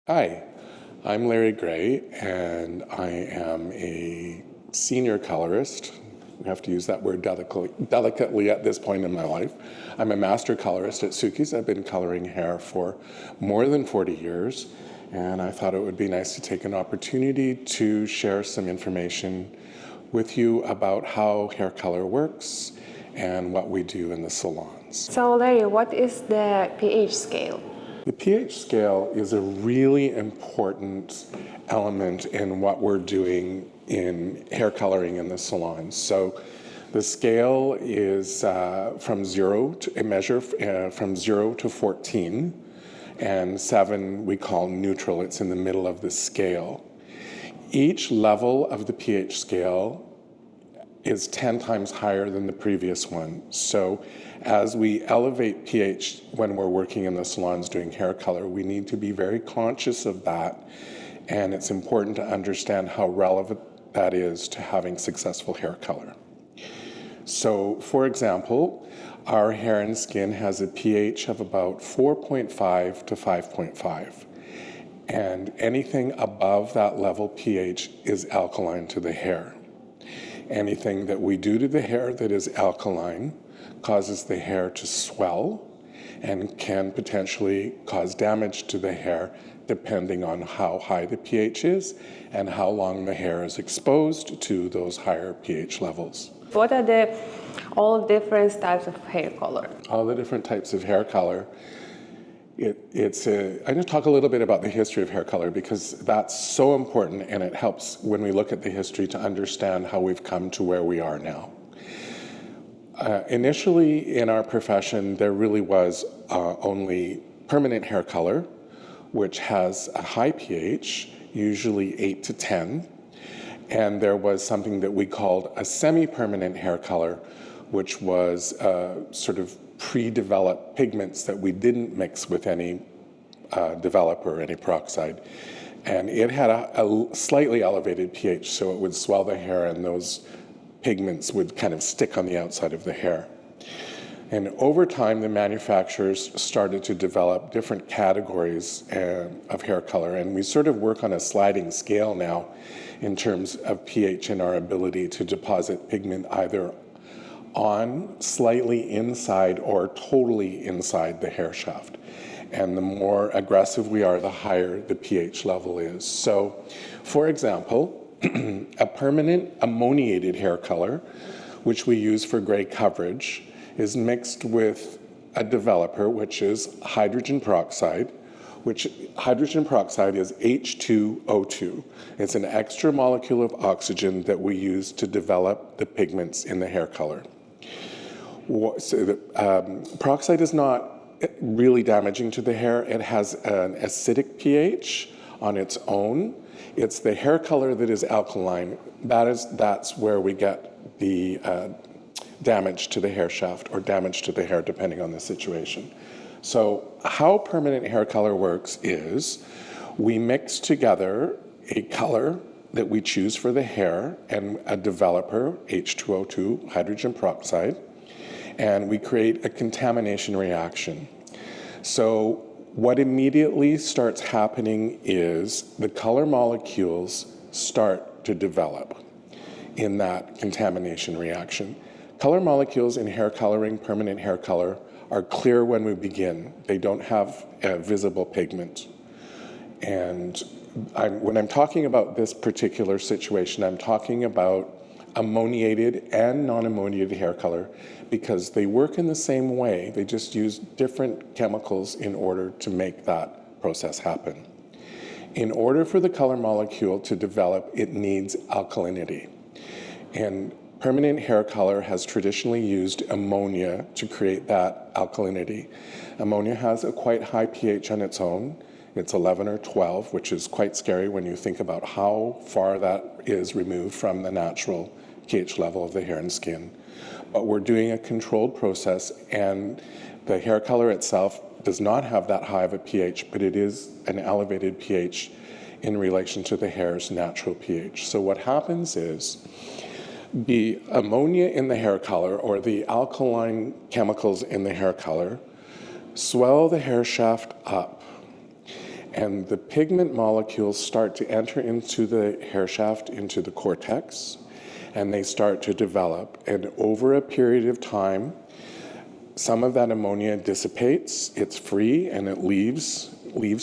Hi, I'm Larry Gray, and I am a senior colorist. We have to use that word delicately at this point in my life. I'm a master colorist at Sukis. I've been coloring hair for more than 40 years, and I thought it would be nice to take an opportunity to share some information with you about how hair color works and what we do in the salons. So Larry, what is the pH scale? The pH scale is a really important element in what we're doing in hair coloring in the salons. So the scale is from 0 to a measure from 0 to 14, and 7 we call neutral. It's in the middle of the scale. Each level of the pH scale is 10 times higher than the previous one. So as we elevate pH when we're working in the salons doing hair color, we need to be very conscious of that, and it's important to understand how relevant that is to having successful hair color. So for example, our hair and skin has a pH of about 4.5 to 5.5. And anything above that level pH is alkaline to the hair. Anything that we do to the hair that is alkaline causes the hair to swell and can potentially cause damage to the hair depending on how high the pH is and how long the hair is exposed to those higher pH levels. What are all different types of hair color? All the different types of hair color. I'm going to talk a little bit about the history of hair color because that's so important, and it helps when we look at the history to understand how we've come to where we are now. Initially in our profession, there really was only permanent hair color, which has a high pH, usually 8 to 10, and there was something that we called a semi-permanent hair color, which was sort of pre-developed pigments that we didn't mix with any developer, any peroxide. And it had a slightly elevated pH, so it would swell the hair and those pigments would kind of stick on the outside of the hair. And over time, the manufacturers started to develop different categories of hair color, and we sort of work on a sliding scale now in terms of pH and our ability to deposit pigment either on, slightly inside, or totally inside the hair shaft. And the more aggressive we are, the higher the pH level is. So, for example, a permanent ammoniated hair color, which we use for gray coverage, is mixed with a developer, which is hydrogen peroxide, which hydrogen peroxide is H2O2. It's an extra molecule of oxygen that we use to develop the pigments in the hair color. So peroxide is not really damaging to the hair. It has an acidic pH on its own. It's the hair color that is alkaline. That's where we get the damage to the hair shaft or damage to the hair depending on the situation. So how permanent hair color works is we mix together a color that we choose for the hair and a developer, H2O2, hydrogen peroxide, and we create a contamination reaction. So what immediately starts happening is the color molecules start to develop in that contamination reaction. Color molecules in hair coloring, permanent hair color, are clear when we begin. They don't have a visible pigment. And when I'm talking about this particular situation, I'm talking about ammoniated and non-ammoniated hair color because they work in the same way. They just use different chemicals in order to make that process happen. In order for the color molecule to develop, it needs alkalinity. And permanent hair color has traditionally used ammonia to create that alkalinity. Ammonia has a quite high pH on its own. It's 11 or 12, which is quite scary when you think about how far that is removed from the natural pH level of the hair and skin. But we're doing a controlled process, and the hair color itself does not have that high of a pH, but it is an elevated pH in relation to the hair's natural pH. So what happens is the ammonia in the hair color, or the alkaline chemicals in the hair color, swell the hair shaft up, and the pigment molecules start to enter into the hair shaft, into the cortex, and they start to develop. And over a period of time, some of that ammonia dissipates, it's free, and it leaves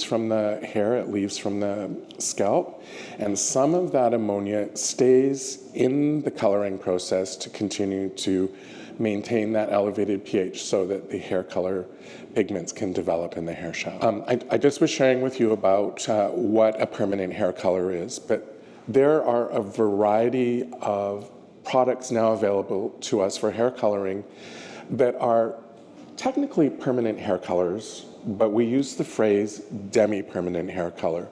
from the hair, it leaves from the scalp, and some of that ammonia stays in the coloring process to continue to maintain that elevated pH so that the hair color pigments can develop in the hair shaft. I just was sharing with you about what a permanent hair color is, but there are a variety of products now available to us for hair coloring that are technically permanent hair colors, but we use the phrase demi-permanent hair color.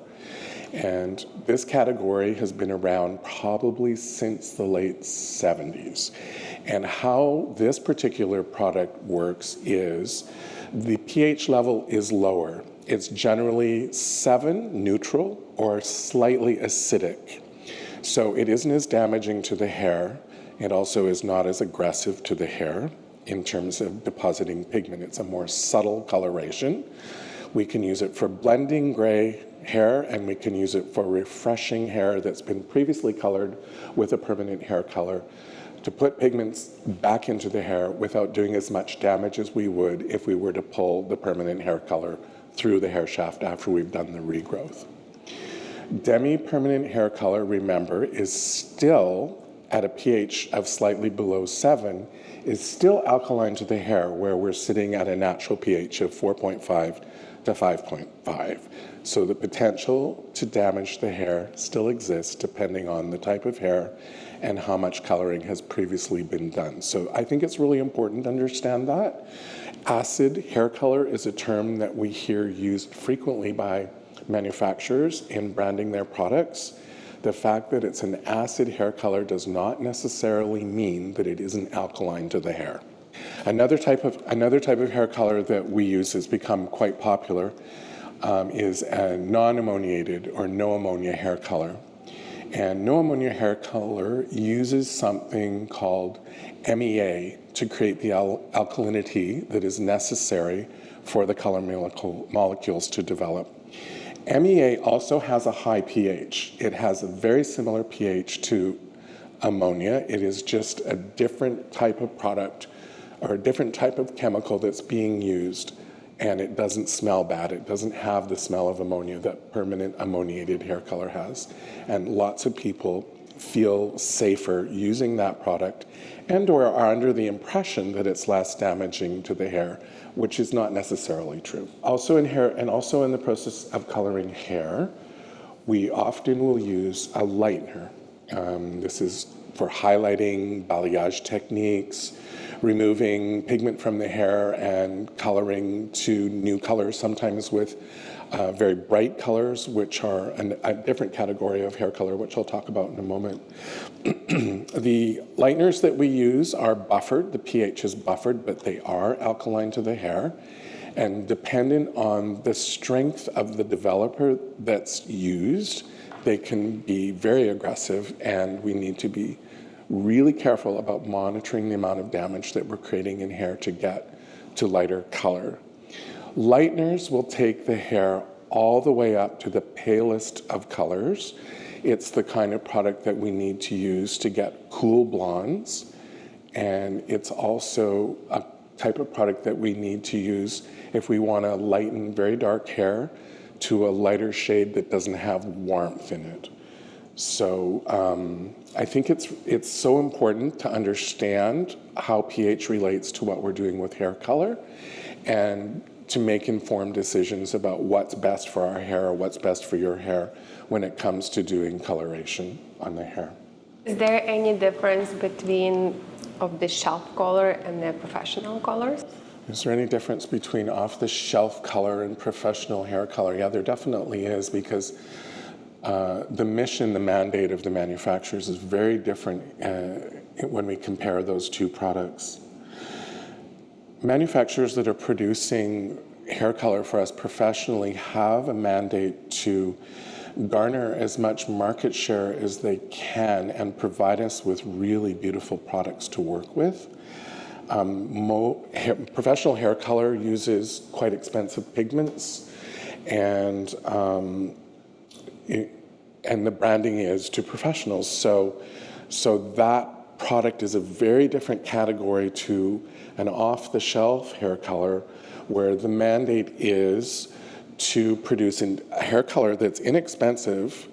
And this category has been around probably since the late 70s. And how this particular product works is the pH level is lower. It's generally 7 neutral or slightly acidic. So it isn't as damaging to the hair. It also is not as aggressive to the hair in terms of depositing pigment. It's a more subtle coloration. We can use it for blending gray hair, and we can use it for refreshing hair that's been previously colored with a permanent hair color to put pigments back into the hair without doing as much damage as we would if we were to pull the permanent hair color through the hair shaft after we've done the regrowth. Demi-permanent hair color, remember, is still at a pH of slightly below 7, is still alkaline to the hair, where we're sitting at a natural pH of 4.5 to 5.5. So the potential to damage the hair still exists depending on the type of hair and how much coloring has previously been done. So I think it's really important to understand that. Acid hair color is a term that we hear used frequently by manufacturers in branding their products. The fact that it's an acid hair color does not necessarily mean that it isn't alkaline to the hair. Another type of hair color that we use has become quite popular is a non-ammoniated or no ammonia hair color. And no ammonia hair color uses something called MEA to create the alkalinity that is necessary for the color molecules to develop. MEA also has a high pH. It has a very similar pH to ammonia. It is just a different type of product or a different type of chemical that's being used, and it doesn't smell bad. It doesn't have the smell of ammonia that permanent ammoniated hair color has. And lots of people feel safer using that product and or are under the impression that it's less damaging to the hair, which is not necessarily true. Also in hair, and also in the process of coloring hair, we often will use a lightener. This is for highlighting, balayage techniques, removing pigment from the hair and coloring to new colors, sometimes with very bright colors, which are a different category of hair color, which I'll talk about in a moment. The lighteners that we use are buffered. The pH is buffered, but they are alkaline to the hair. And dependent on the strength of the developer that's used, they can be very aggressive, and we need to be really careful about monitoring the amount of damage that we're creating in hair to get to lighter color. Lighteners will take the hair all the way up to the palest of colors. It's the kind of product that we need to use to get cool blondes, and it's also a type of product that we need to use if we want to lighten very dark hair to a lighter shade that doesn't have warmth in it. So I think it's so important to understand how pH relates to what we're doing with hair color, and to make informed decisions about what's best for our hair or what's best for your hair when it comes to doing coloration on the hair. Is there any difference between of the shelf color and the professional colors? Is there any difference between off-the-shelf color and professional hair color? Yeah, there definitely is, because the mission, the mandate of the manufacturers is very different when we compare those two products. Manufacturers that are producing hair color for us professionally have a mandate to garner as much market share as they can and provide us with really beautiful products to work with. Professional hair color uses quite expensive pigments, and and the branding is to professionals. So that product is a very different category to an off-the-shelf hair color, where the mandate is to produce a hair color that's inexpensive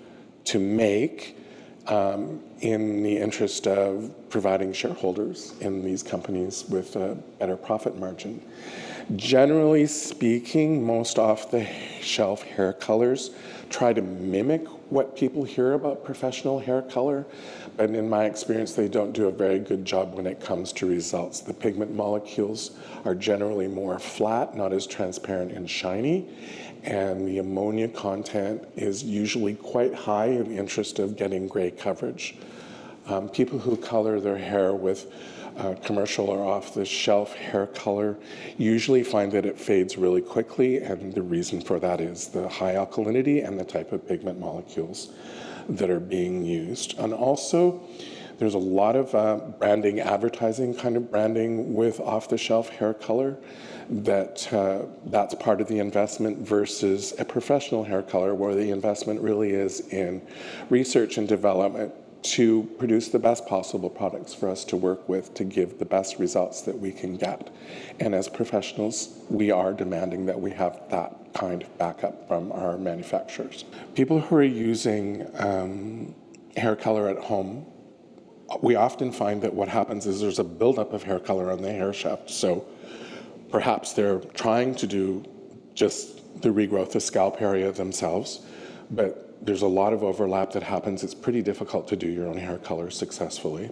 to make, in the interest of providing shareholders in these companies with a better profit margin. Generally speaking, most off-the-shelf hair colors try to mimic what people hear about professional hair color, but in my experience, they don't do a very good job when it comes to results. The pigment molecules are generally more flat, not as transparent and shiny, and the ammonia content is usually quite high in the interest of getting gray coverage. People who color their hair with commercial or off-the-shelf hair color usually find that it fades really quickly, and the reason for that is the high alkalinity and the type of pigment molecules that are being used. And also, there's a lot of branding, advertising kind of branding with off-the-shelf hair color that's part of the investment versus a professional hair color, where the investment really is in research and development to produce the best possible products for us to work with to give the best results that we can get. And as professionals, we are demanding that we have that kind of backup from our manufacturers. People who are using hair color at home, we often find that what happens is there's a buildup of hair color on the hair shaft. So perhaps they're trying to do just the regrowth of scalp area themselves, but there's a lot of overlap that happens. It's pretty difficult to do your own hair color successfully.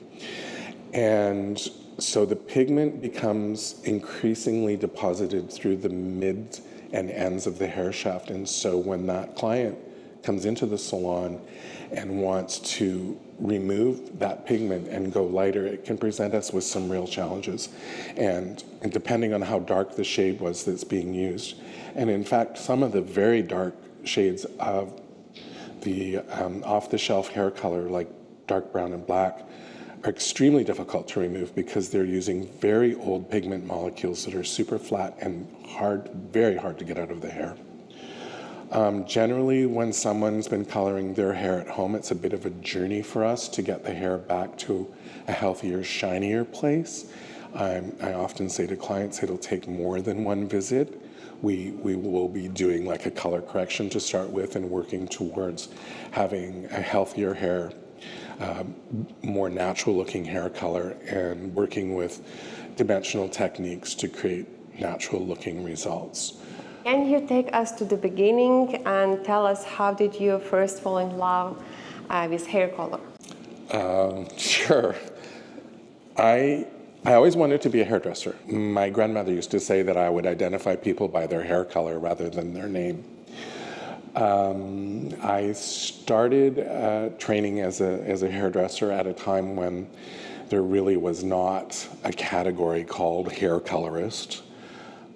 And so the pigment becomes increasingly deposited through the mid and ends of the hair shaft. And so when that client comes into the salon and wants to remove that pigment and go lighter, it can present us with some real challenges. And depending on how dark the shade was that's being used. And in fact, some of the very dark shades of the off-the-shelf hair color, like dark brown and black, are extremely difficult to remove because they're using very old pigment molecules that are super flat and hard, very hard to get out of the hair. Generally, when someone's been coloring their hair at home, it's a bit of a journey for us to get the hair back to a healthier, shinier place. I often say to clients, it'll take more than one visit. We will be doing like a color correction to start with and working towards having a healthier hair, more natural looking hair color, and working with dimensional techniques to create natural looking results. Can you take us to the beginning and tell us how did you first fall in love with hair color? Sure. I always wanted to be a hairdresser. My grandmother used to say that I would identify people by their hair color rather than their name. I started training as a hairdresser at a time when there really was not a category called hair colorist.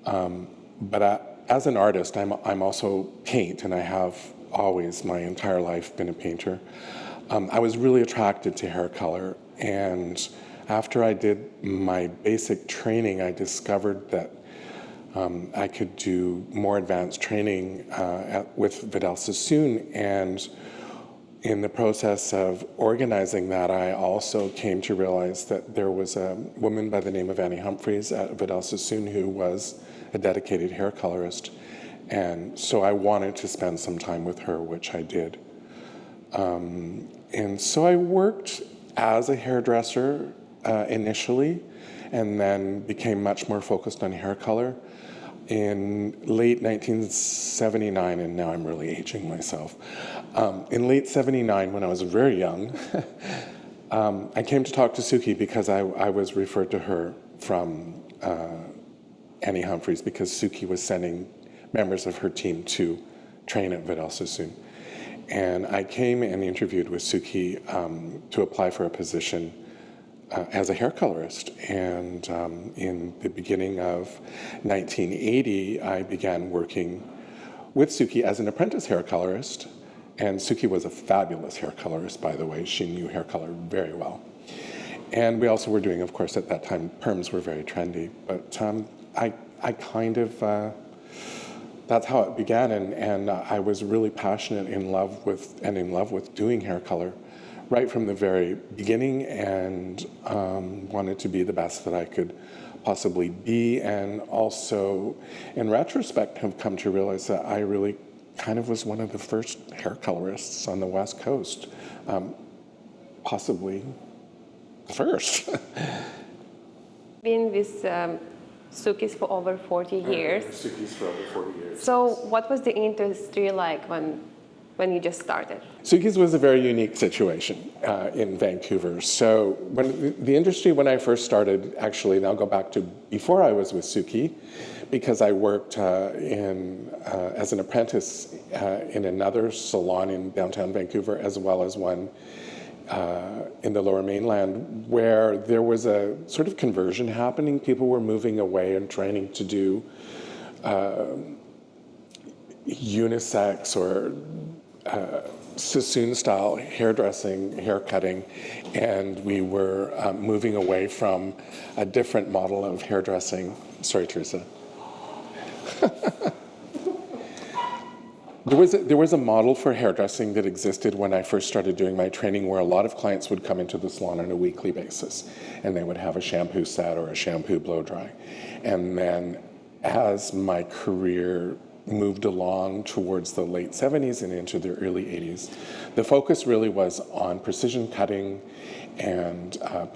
But as an artist, I'm also paint, and I have always my entire life been a painter. I was really attracted to hair color, and after I did my basic training, I discovered that I could do more advanced training with Vidal Sassoon, and in the process of organizing that, I also came to realize that there was a woman by the name of Annie Humphreys at Vidal Sassoon who was a dedicated hair colorist, and so I wanted to spend some time with her, which I did. And so I worked as a hairdresser initially, and then became much more focused on hair color in late 1979, and now I'm really aging myself. In late 79, when I was very young, I came to talk to Suki because I was referred to her from Annie Humphreys because Suki was sending members of her team to train at Vidal Sassoon. And I came and interviewed with Suki to apply for a position as a hair colorist. And in the beginning of 1980, I began working with Suki as an apprentice hair colorist. And Suki was a fabulous hair colorist, by the way. She knew hair color very well. And we also were doing, of course, at that time, perms were very trendy. But I kind of that's how it began, and I was really passionate in love with doing hair color right from the very beginning, and wanted to be the best that I could possibly be, and also in retrospect have come to realize that I really kind of was one of the first hair colorists on the West Coast, possibly first. Been with Sukis for over 40 years. Sukis for over 40 years. So what was the industry like when you just started? Sukis was a very unique situation in Vancouver. So when the industry, when I first started, actually, and I'll go back to before I was with Suki, because I worked as an apprentice in another salon in downtown Vancouver, as well as one in the Lower Mainland, where there was a sort of conversion happening. People were moving away and training to do unisex or Sassoon-style hairdressing, hair cutting, and we were moving away from a different model of hairdressing. Sorry, Teresa. There was a model for hairdressing that existed when I first started doing my training, where a lot of clients would come into the salon on a weekly basis, and they would have a shampoo set or a shampoo blow dry. And then as my career moved along towards the late 70s and into the early 80s, the focus really was on precision cutting and a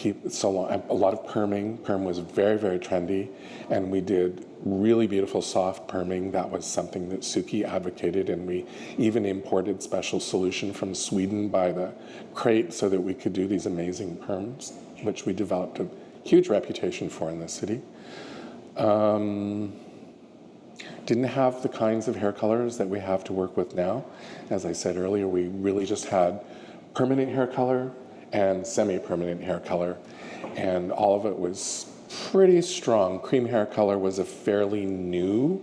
lot of perming. Perm was very, very trendy, and we did really beautiful soft perming. That was something that Suki advocated, and we even imported special solution from Sweden by the crate so that we could do these amazing perms, which we developed a huge reputation for in the city. Didn't have the kinds of hair colors that we have to work with now. As I said earlier, we really just had permanent hair color and semi-permanent hair color, and all of it was pretty strong. Cream hair color was a fairly new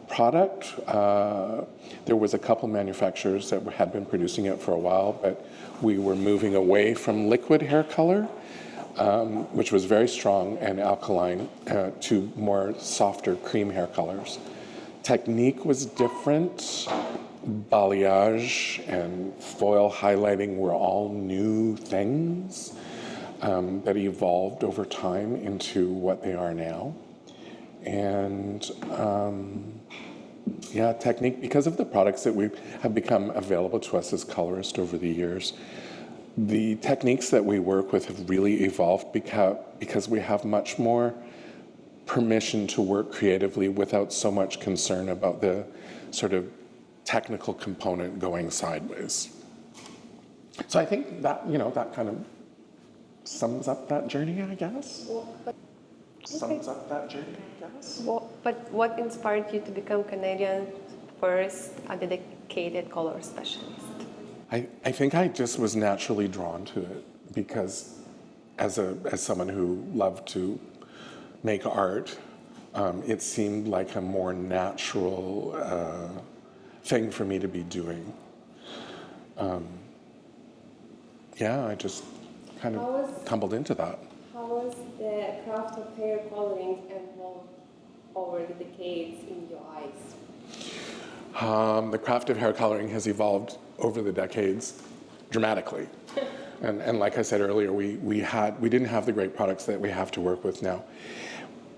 product. There was a couple manufacturers that had been producing it for a while, but we were moving away from liquid hair color, which was very strong and alkaline, to more softer cream hair colors. Technique was different. Balayage and foil highlighting were all new things that evolved over time into what they are now. And technique, because of the products that have become available to us as colorists over the years, the techniques that we work with have really evolved because we have much more permission to work creatively without so much concern about the sort of technical component going sideways. So I think that, that kind of sums up that journey, I guess. But what inspired you to become Canadian's first dedicated color specialist? I think I just was naturally drawn to it because as someone who loved to make art, it seemed like a more natural thing for me to be doing. I just kind of tumbled into that. How was the craft of hair coloring evolved over the decades in your eyes? The craft of hair coloring has evolved over the decades dramatically. And like I said earlier, we didn't have the great products that we have to work with now.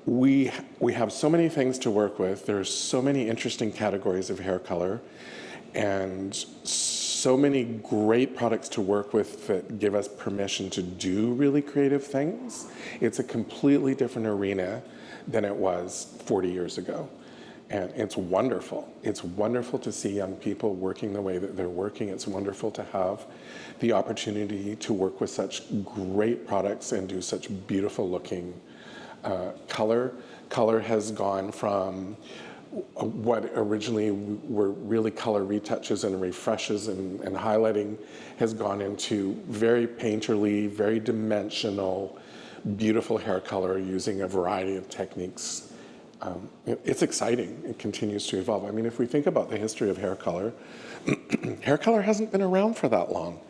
We have so many things to work with. There's so many interesting categories of hair color and so many great products to work with that give us permission to do really creative things. It's a completely different arena than it was 40 years ago. And it's wonderful. It's wonderful to see young people working the way that they're working. It's wonderful to have the opportunity to work with such great products and do such beautiful looking color. Color has gone from what originally were really color retouches and refreshes and highlighting, has gone into very painterly, very dimensional, beautiful hair color using a variety of techniques. It's exciting. It continues to evolve. I mean, if we think about the history of hair color, hair color hasn't been around for that long.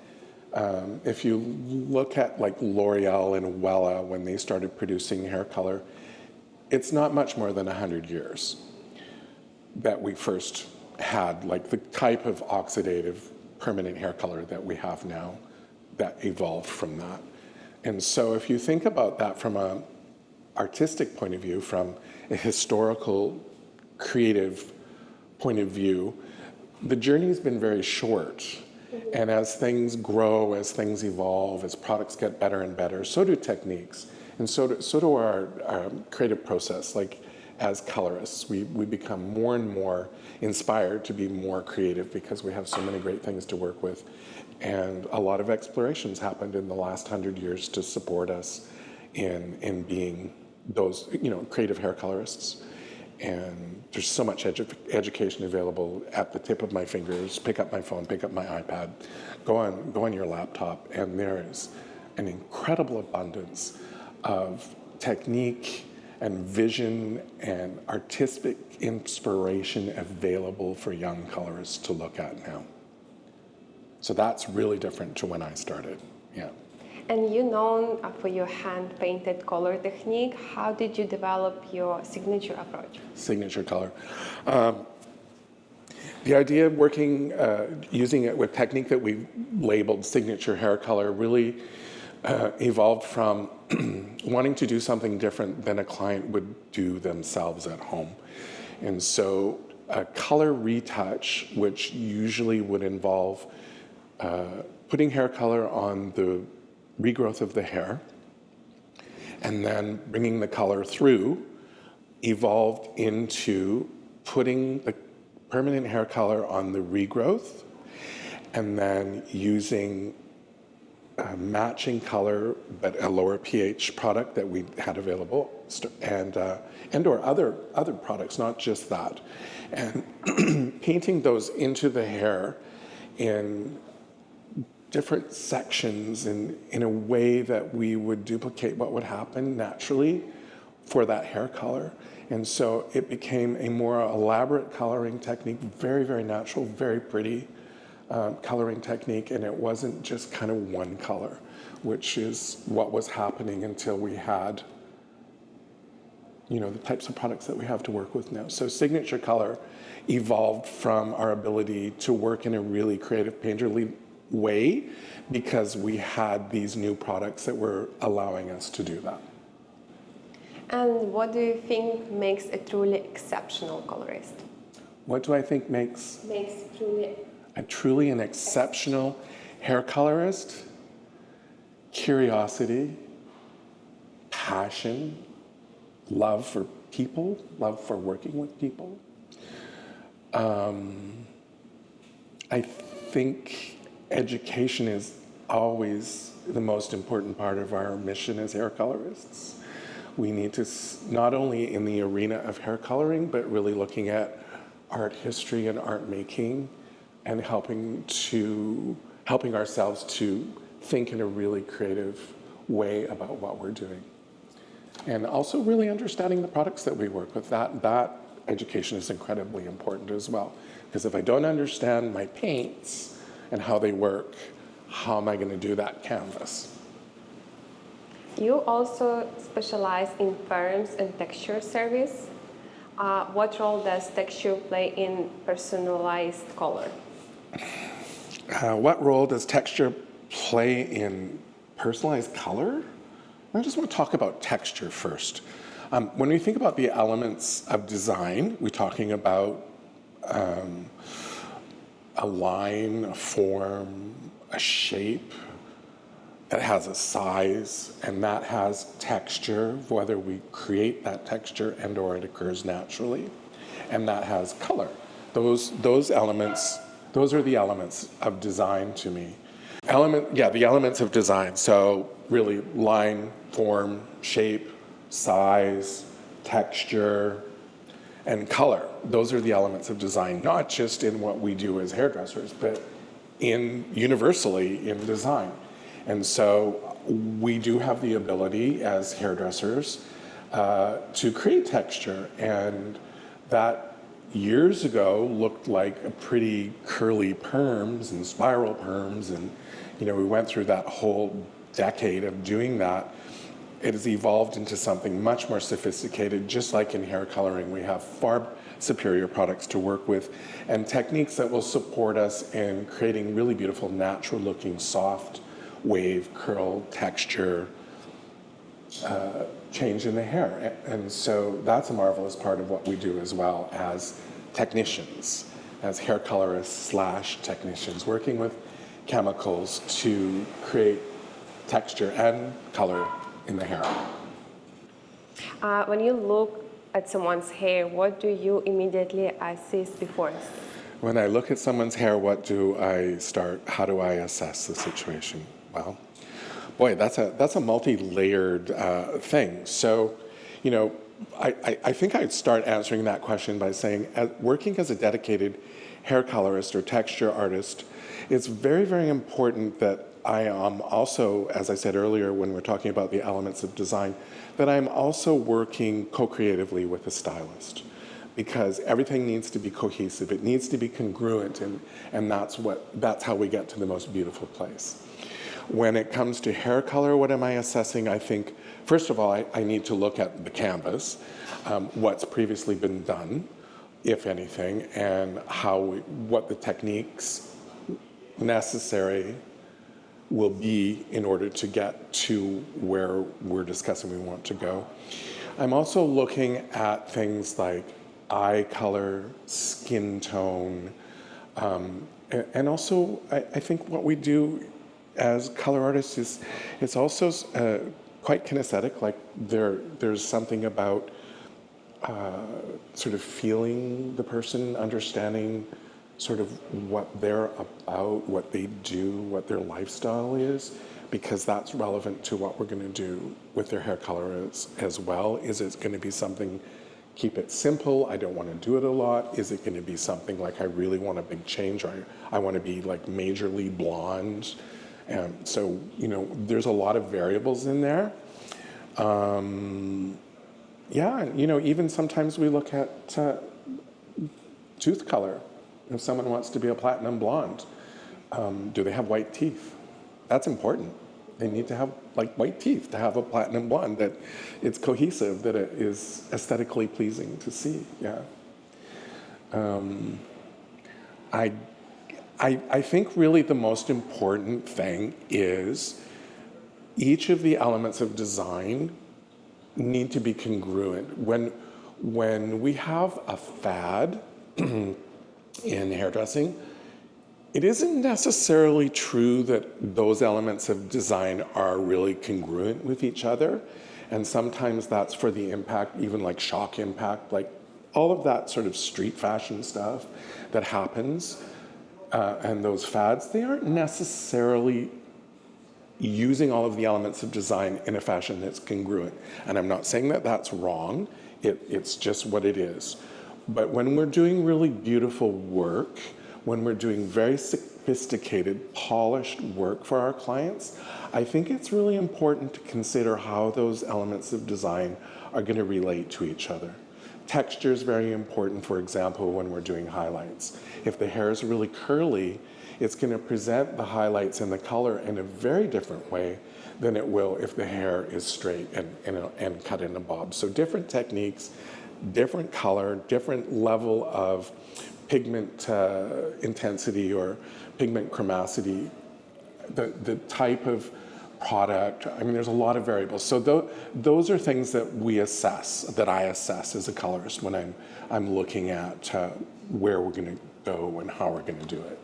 If you look at like L'Oreal and Wella, when they started producing hair color, it's not much more than 100 years. that we first had, like the type of oxidative permanent hair color that we have now, that evolved from that. And so if you think about that from an artistic point of view, from a historical, creative point of view, the journey's been very short. And as things grow, as things evolve, as products get better and better, so do techniques. And so do our creative process. Like as colorists, we become more and more inspired to be more creative because we have so many great things to work with. And a lot of explorations happened in the last 100 years to support us in being those, creative hair colorists. And there's so much education available at the tip of my fingers. Pick up my phone, pick up my iPad, go on your laptop, and there is an incredible abundance of technique and vision and artistic inspiration available for young colorists to look at now. So that's really different to when I started, yeah. And you're known for your hand-painted color technique. How did you develop your signature approach? Signature color. The idea of working, using it with technique that we labeled signature hair color really evolved from wanting to do something different than a client would do themselves at home. And so a color retouch, which usually would involve putting hair color on the regrowth of the hair and then bringing the color through, evolved into putting the permanent hair color on the regrowth and then using matching color but a lower pH product that we had available and or other products, not just that, and painting those into the hair in different sections in a way that we would duplicate what would happen naturally for that hair color. And so it became a more elaborate coloring technique, very, very natural, very pretty coloring technique. And it wasn't just kind of one color, which is what was happening until we had, the types of products that we have to work with now. So signature color evolved from our ability to work in a really creative, painterly way because we had these new products that were allowing us to do that. And what do you think makes a truly exceptional colorist? What do I think makes truly an exceptional hair colorist? Curiosity, passion, love for people, love for working with people. I think education is always the most important part of our mission as hair colorists. We need to, not only in the arena of hair coloring, but really looking at art history and art making and helping ourselves to think in a really creative way about what we're doing. And also really understanding the products that we work with. That education is incredibly important as well. Because if I don't understand my paints and how they work, how am I going to do that canvas? You also specialize in perms and texture service. What role does texture play in personalized color? What role does texture play in personalized color? I just want to talk about texture first. When we think about the elements of design, we're talking about a line, a form, a shape that has a size, and that has texture, whether we create that texture and or it occurs naturally, and that has color. Those elements, those are the elements of design to me. The elements of design. So really line, form, shape, size, texture, and color. Those are the elements of design, not just in what we do as hairdressers, but universally in design. And so we do have the ability as hairdressers to create texture, and that years ago looked like a pretty curly perms and spiral perms, and we went through that whole decade of doing that. It has evolved into something much more sophisticated. Just like in hair coloring, we have far superior products to work with, and techniques that will support us in creating really beautiful, natural looking, soft wave, curl, texture, change in the hair. And so that's a marvelous part of what we do as well as technicians, as hair colorists slash technicians, working with chemicals to create texture and color in the hair. When you look at someone's hair, what do you immediately assess before? When I look at someone's hair, what do I start? How do I assess the situation? Well, boy, that's a multi-layered thing. So, you know, I think I'd start answering that question by saying, working as a dedicated hair colorist or texture artist, it's very, very important that I am also, as I said earlier when we're talking about the elements of design, that I'm also working co-creatively with a stylist, because everything needs to be cohesive. It needs to be congruent, and that's how we get to the most beautiful place. When it comes to hair color, what am I assessing? I think, first of all, I need to look at the canvas, what's previously been done, if anything, and what the techniques necessary will be in order to get to where we're discussing we want to go. I'm also looking at things like eye color, skin tone, and also I think what we do as color artists is it's also quite kinesthetic. Like there's something about sort of feeling the person, understanding sort of what they're about, what they do, what their lifestyle is, because that's relevant to what we're going to do with their hair color as well. Is it going to be something, keep it simple, I don't want to do it a lot? Is it going to be something like I really want a big change, or I want to be like majorly blonde? And so, you know, there's a lot of variables in there. Yeah, you know, even sometimes we look at tooth color. If someone wants to be a platinum blonde, do they have white teeth? That's important. They need to have like white teeth to have a platinum blonde, that it's cohesive, that it is aesthetically pleasing to see. Yeah. I think really the most important thing is each of the elements of design need to be congruent. When we have a fad in hairdressing, it isn't necessarily true that those elements of design are really congruent with each other. And sometimes that's for the impact, even like shock impact, like all of that sort of street fashion stuff that happens, and those fads, they aren't necessarily using all of the elements of design in a fashion that's congruent. And I'm not saying that that's wrong, it's just what it is. But when we're doing really beautiful work, when we're doing very sophisticated, polished work for our clients, I think it's really important to consider how those elements of design are going to relate to each other. Texture is very important, for example, when we're doing highlights. If the hair is really curly, it's going to present the highlights and the color in a very different way than it will if the hair is straight and cut in a bob. So different techniques, different color, different level of pigment intensity or pigment chromacity, the type of product. I mean, there's a lot of variables. So those are things that we assess, that I assess as a colorist when I'm looking at where we're going to go and how we're going to do it.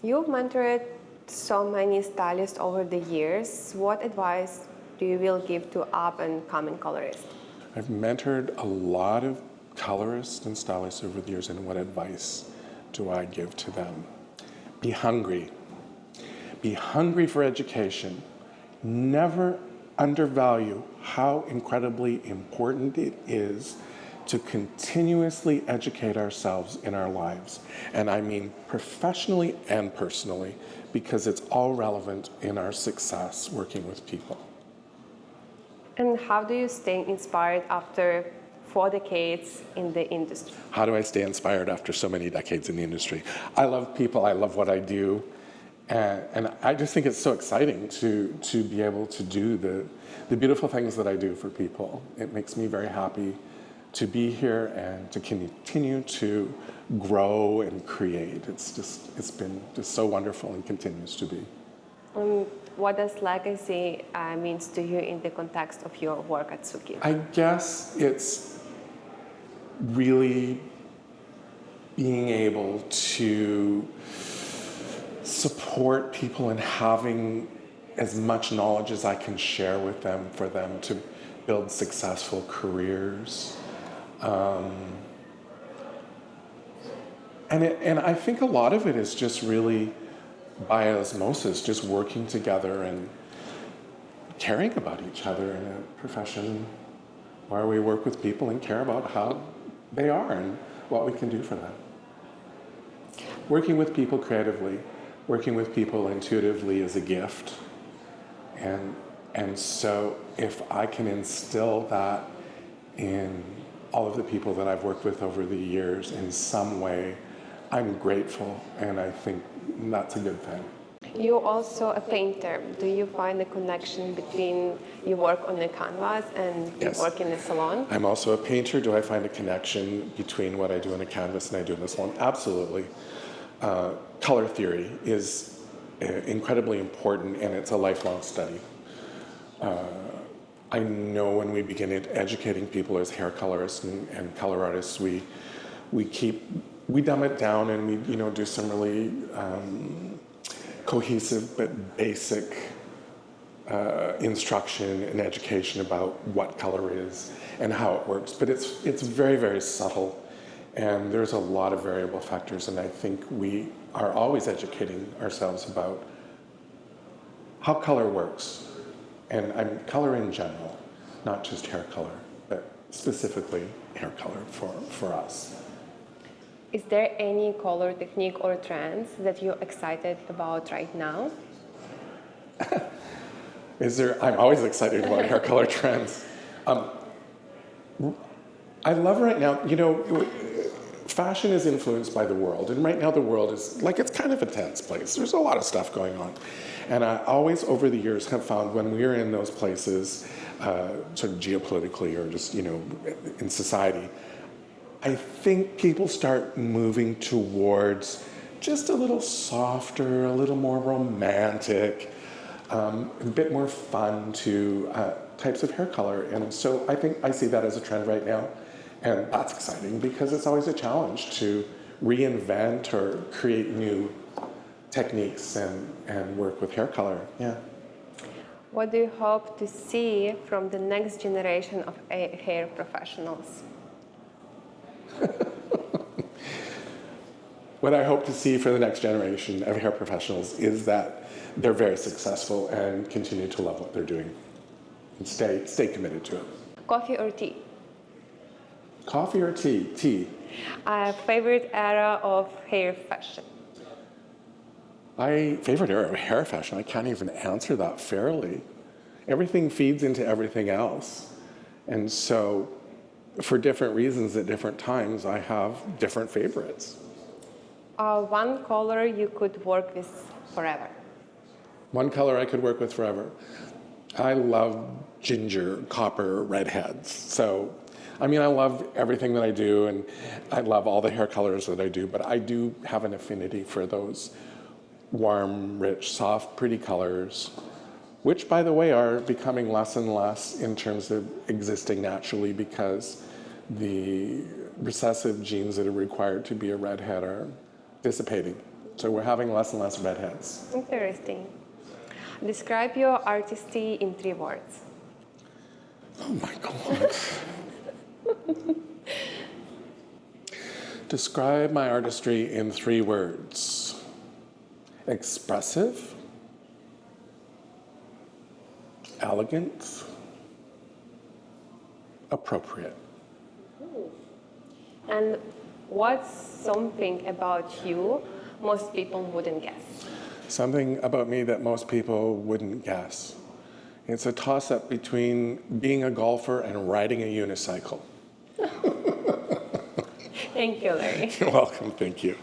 You've mentored so many stylists over the years. What advice do you will give to up-and-coming colorists? I've mentored a lot of colorists and stylists over the years, and what advice do I give to them? Be hungry. Be hungry for education. Never undervalue how incredibly important it is to continuously educate ourselves in our lives. And I mean professionally and personally, because it's all relevant in our success working with people. And how do you stay inspired after 4 decades in the industry? How do I stay inspired after so many decades in the industry? I love people, I love what I do, and I just think it's so exciting to be able to do the beautiful things that I do for people. It makes me very happy to be here and to continue to grow and create. It's been just so wonderful and continues to be. What does legacy means to you in the context of your work at Suki? I guess it's really being able to support people and having as much knowledge as I can share with them for them to build successful careers. And I think a lot of it is just really by osmosis, just working together and caring about each other in a profession where we work with people and care about how they are and what we can do for them. Working with people creatively, working with people intuitively is a gift. And so if I can instill that in all of the people that I've worked with over the years in some way, I'm grateful, and I think that's a good thing. You're also a painter. Do you find a connection between your work on the canvas and your Yes. work in the salon? I'm also a painter. Do I find a connection between what I do on a canvas and I do in the salon? Absolutely. Color theory is incredibly important, and it's a lifelong study. I know when we begin educating people as hair colorists and color artists, we dumb it down and we do some really cohesive but basic instruction and education about what color is and how it works. But it's very, very subtle, and there's a lot of variable factors, and I think we are always educating ourselves about how color works. And color in general, not just hair color, but specifically hair color for us. Is there any color technique or trends that you're excited about right now? I'm always excited about hair color trends. I love right now, fashion is influenced by the world, and right now the world is it's kind of a tense place. There's a lot of stuff going on. And I always, over the years, have found when we're in those places, sort of geopolitically or just, in society, I think people start moving towards just a little softer, a little more romantic, a bit more fun to types of hair color. And so I think I see that as a trend right now. And that's exciting because it's always a challenge to reinvent or create new techniques and work with hair color. Yeah. What do you hope to see from the next generation of hair professionals? What I hope to see for the next generation of hair professionals is that they're very successful and continue to love what they're doing and stay committed to it. Coffee or tea? Coffee or tea? Tea. Favorite era of hair fashion? My favorite era of hair fashion, I can't even answer that fairly. Everything feeds into everything else. And so, for different reasons at different times, I have different favorites. One color you could work with forever? One color I could work with forever. I love ginger, copper, redheads. So, I love everything that I do, and I love all the hair colors that I do, but I do have an affinity for those warm, rich, soft, pretty colors, which, by the way, are becoming less and less in terms of existing naturally because the recessive genes that are required to be a redhead are dissipating. So we're having less and less redheads. Interesting. Describe your artistry in 3 words. Oh my God. Describe my artistry in 3 words. Expressive, elegant, appropriate. And what's something about you most people wouldn't guess? Something about me that most people wouldn't guess. It's a toss-up between being a golfer and riding a unicycle. Thank you, Larry. You're welcome, thank you.